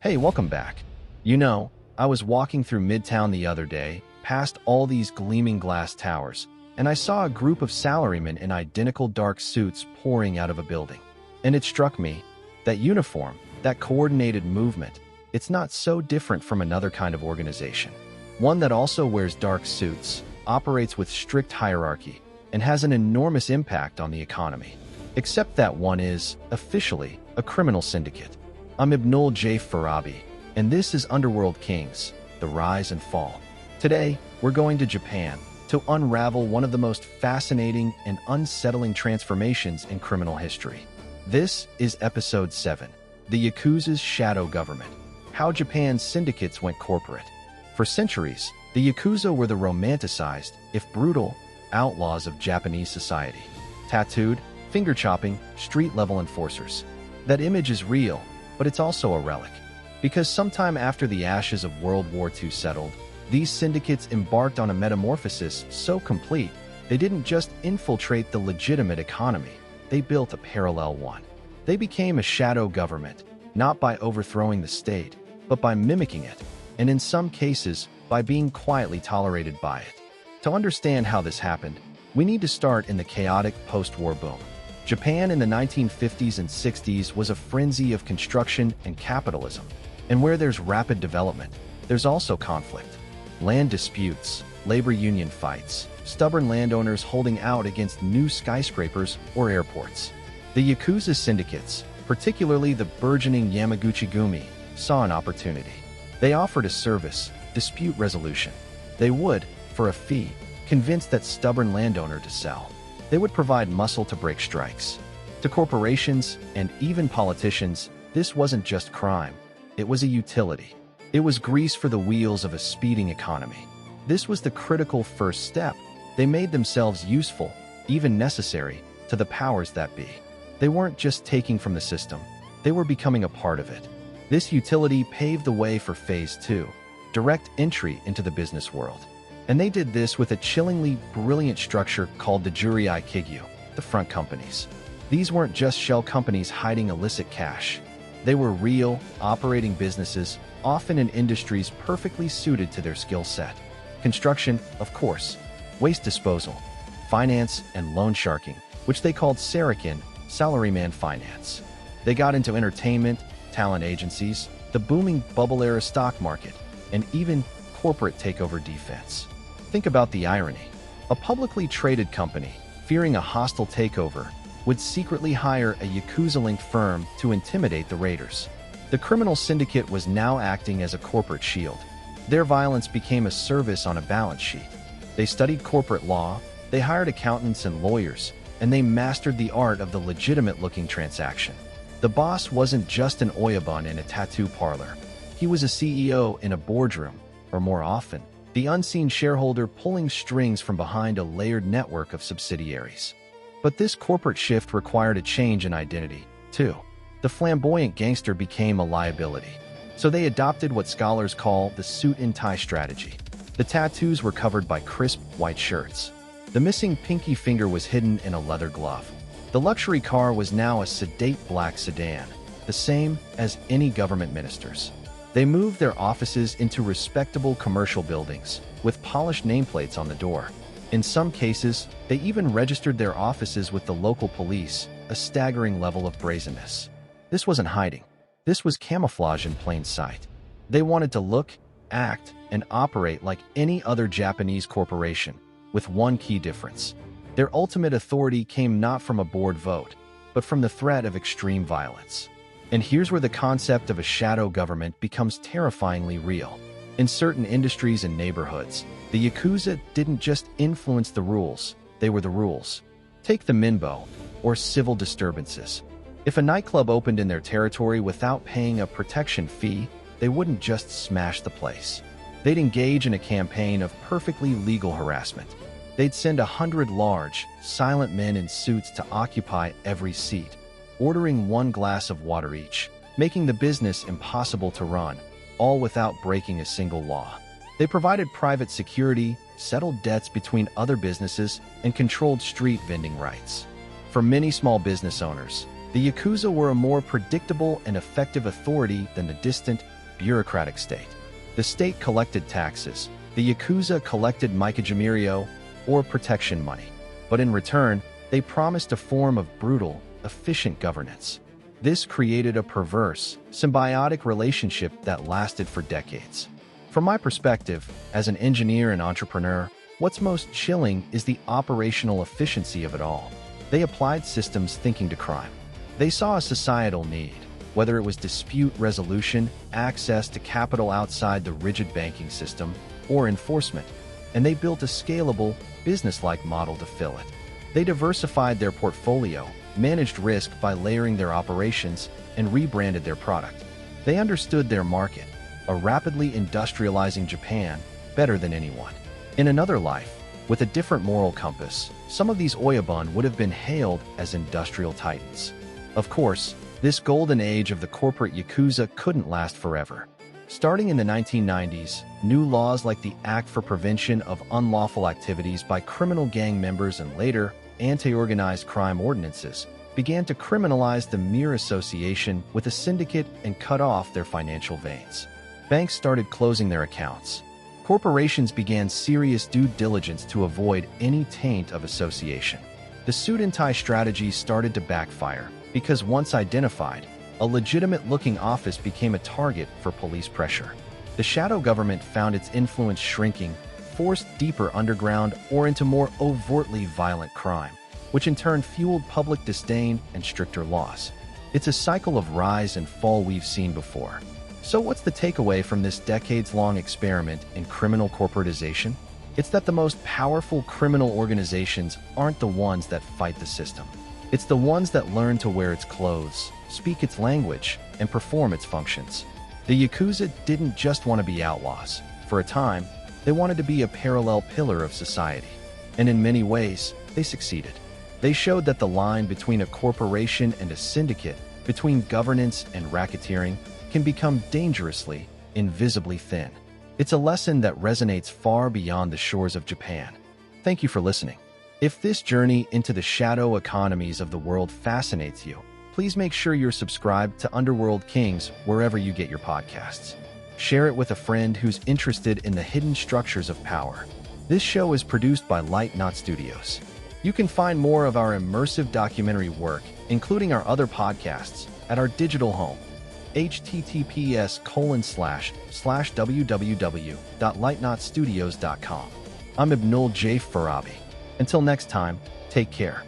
Hey, welcome back. You know, I was walking through Midtown the other day, past all these gleaming glass towers, and I saw a group of salarymen in identical dark suits pouring out of a building. And it struck me, that uniform, that coordinated movement, it's not so different from another kind of organization. One that also wears dark suits, operates with strict hierarchy, and has an enormous impact on the economy. Except that one is, officially, a criminal syndicate. I'm Ibnul J. Farabi, and this is Underworld Kings, The Rise and Fall. Today, we're going to Japan to unravel one of the most fascinating and unsettling transformations in criminal history. This is Episode 7, The Yakuza's Shadow Government, How Japan's Syndicates Went Corporate. For centuries, the Yakuza were the romanticized, if brutal, outlaws of Japanese society. Tattooed, finger-chopping, street-level enforcers. That image is real, but it's also a relic. Because sometime after the ashes of World War II settled, these syndicates embarked on a metamorphosis so complete, they didn't just infiltrate the legitimate economy, they built a parallel one. They became a shadow government, not by overthrowing the state, but by mimicking it, and in some cases, by being quietly tolerated by it. To understand how this happened, we need to start in the chaotic post-war boom. Japan in the 1950s and 60s was a frenzy of construction and capitalism. And where there's rapid development, there's also conflict. Land disputes, labor union fights, stubborn landowners holding out against new skyscrapers or airports. The Yakuza syndicates, particularly the burgeoning Yamaguchi-gumi, saw an opportunity. They offered a service, dispute resolution. They would, for a fee, convince that stubborn landowner to sell. They would provide muscle to break strikes. To corporations and even politicians, this wasn't just crime. It was a utility. It was grease for the wheels of a speeding economy. This was the critical first step. They made themselves useful, even necessary, to the powers that be. They weren't just taking from the system. They were becoming a part of it. This utility paved the way for Phase 2, direct entry into the business world. And they did this with a chillingly brilliant structure called the Jurei Kigyu, the front companies. These weren't just shell companies hiding illicit cash. They were real, operating businesses, often in industries perfectly suited to their skill set. Construction, of course, waste disposal, finance, and loan sharking, which they called Sarakin, salaryman finance. They got into entertainment, talent agencies, the booming bubble-era stock market, and even corporate takeover defense. Think about the irony. A publicly traded company, fearing a hostile takeover, would secretly hire a Yakuza-linked firm to intimidate the raiders. The criminal syndicate was now acting as a corporate shield. Their violence became a service on a balance sheet. They studied corporate law, they hired accountants and lawyers, and they mastered the art of the legitimate-looking transaction. The boss wasn't just an oyabun in a tattoo parlor. He was a CEO in a boardroom, or more often, the unseen shareholder pulling strings from behind a layered network of subsidiaries. But this corporate shift required a change in identity, too. The flamboyant gangster became a liability. So they adopted what scholars call the suit-and-tie strategy. The tattoos were covered by crisp, white shirts. The missing pinky finger was hidden in a leather glove. The luxury car was now a sedate black sedan, the same as any government minister's. They moved their offices into respectable commercial buildings, with polished nameplates on the door. In some cases, they even registered their offices with the local police, a staggering level of brazenness. This wasn't hiding. This was camouflage in plain sight. They wanted to look, act, and operate like any other Japanese corporation, with one key difference. Their ultimate authority came not from a board vote, but from the threat of extreme violence. And here's where the concept of a shadow government becomes terrifyingly real. In certain industries and neighborhoods, the Yakuza didn't just influence the rules, they were the rules. Take the Minbo, or civil disturbances. If a nightclub opened in their territory without paying a protection fee, they wouldn't just smash the place. They'd engage in a campaign of perfectly legal harassment. They'd send 100 large, silent men in suits to occupy every seat, ordering one glass of water each, making the business impossible to run, all without breaking a single law. They provided private security, settled debts between other businesses, and controlled street vending rights. For many small business owners, The Yakuza were a more predictable and effective authority than the distant, bureaucratic state. The state collected taxes. The Yakuza collected Mikajimirio, or protection money. But in return, they promised a form of brutal, efficient governance. This created a perverse, symbiotic relationship that lasted for decades. From my perspective, as an engineer and entrepreneur, what's most chilling is the operational efficiency of it all. They applied systems thinking to crime. They saw a societal need, whether it was dispute resolution, access to capital outside the rigid banking system, or enforcement, and they built a scalable, business-like model to fill it. They diversified their portfolio, managed risk by layering their operations, and rebranded their product. They understood their market, a rapidly industrializing Japan, better than anyone. In another life, with a different moral compass, some of these Oyabun would have been hailed as industrial titans. Of course, this golden age of the corporate Yakuza couldn't last forever. Starting in the 1990s, new laws like the Act for Prevention of Unlawful Activities by Criminal Gang Members and later, anti-organized crime ordinances began to criminalize the mere association with a syndicate and cut off their financial veins. Banks started closing their accounts. Corporations began serious due diligence to avoid any taint of association. The suit and tie strategy started to backfire because once identified, a legitimate-looking office became a target for police pressure. The shadow government found its influence shrinking, forced deeper underground or into more overtly violent crime, which in turn fueled public disdain and stricter laws. It's a cycle of rise and fall we've seen before. So what's the takeaway from this decades-long experiment in criminal corporatization? It's that the most powerful criminal organizations aren't the ones that fight the system. It's the ones that learn to wear its clothes, speak its language, and perform its functions. The Yakuza didn't just want to be outlaws. For a time, they wanted to be a parallel pillar of society. And in many ways, they succeeded. They showed that the line between a corporation and a syndicate, between governance and racketeering, can become dangerously, invisibly thin. It's a lesson that resonates far beyond the shores of Japan. Thank you for listening. If this journey into the shadow economies of the world fascinates you, please make sure you're subscribed to Underworld Kings wherever you get your podcasts. Share it with a friend who's interested in the hidden structures of power. This show is produced by Light Knot Studios. You can find more of our immersive documentary work, including our other podcasts, at our digital home, https://www.lightknotstudios.com. I'm Ibnul J. Farabi. Until next time, take care.